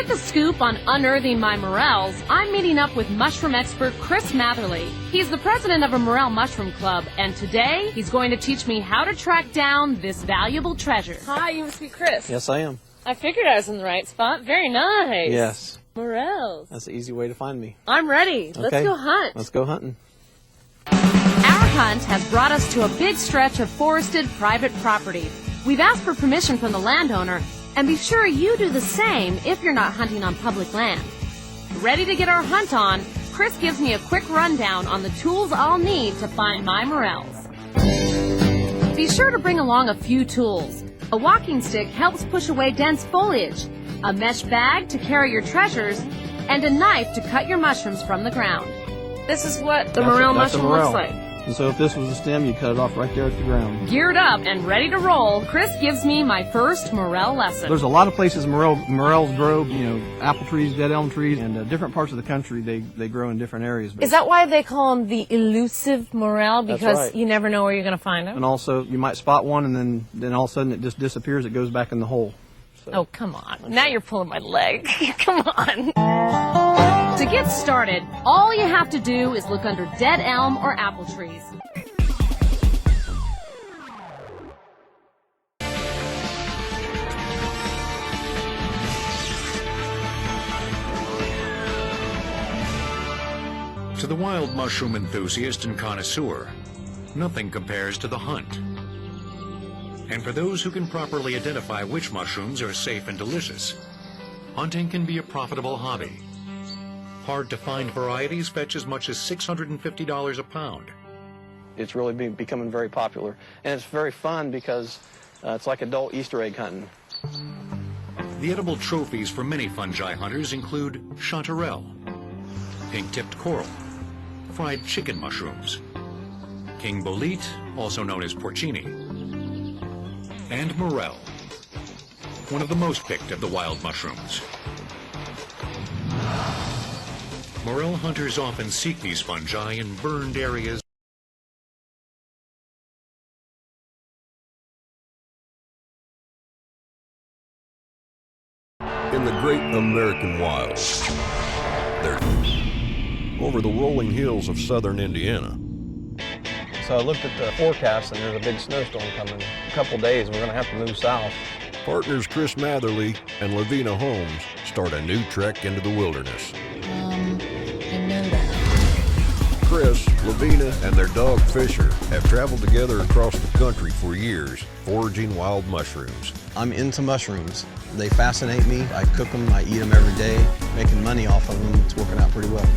get the scoop on unearthing my morels, I'm meeting up with mushroom expert Chris Matherly. He's the president of a morel mushroom club, and today he's going to teach me how to track down this valuable treasure. Hi, you must be Chris. Yes, I am. I figured I was in the right spot. Very nice. Yes. Morels. That's the easy way to find me. I'm ready. Okay. Let's go hunt. Let's go hunting. Our hunt has brought us to a big stretch of forested private property. We've asked for permission from the landowner, and be sure you do the same if you're not hunting on public land. Ready to get our hunt on, Chris gives me a quick rundown on the tools I'll need to find my morels. Be sure to bring along a few tools. A walking stick helps push away dense foliage, a mesh bag to carry your treasures, and a knife to cut your mushrooms from the ground. This is what the morel mushroom looks like. And so if this was a stem, you cut it off right there at the ground. Geared up and ready to roll, Chris gives me my first morel lesson. There's a lot of places morels grow, apple trees, dead elm trees, and different parts of the country they grow in different areas. Is that why they call them the elusive morel? Because That's right. You never know where you're going to find them? And also, you might spot one, and then all of a sudden it just disappears. It goes back in the hole. So. Oh, come on. Now you're pulling my leg. Come on. To get started, all you have to do is look under dead elm or apple trees. To the wild mushroom enthusiast and connoisseur, nothing compares to the hunt. And for those who can properly identify which mushrooms are safe and delicious, hunting can be a profitable hobby. Hard-to-find varieties fetch as much as $650 a pound. It's really becoming very popular. And it's very fun because it's like adult Easter egg hunting. The edible trophies for many fungi hunters include chanterelle, pink-tipped coral, fried chicken mushrooms, king bolete, also known as porcini, and morel, one of the most picked of the wild mushrooms. Morel hunters often seek these fungi in burned areas. In the great American wilds, they're over the rolling hills of southern Indiana. So I looked at the forecast, and there's a big snowstorm coming. In a couple days, we're going to have to move south. Partners Chris Matherly and Lavina Holmes start a new trek into the wilderness. I know that. Chris, Lavina, and their dog Fisher have traveled together across the country for years, foraging wild mushrooms. I'm into mushrooms. They fascinate me. I cook them, I eat them every day, making money off of them. It's working out pretty well.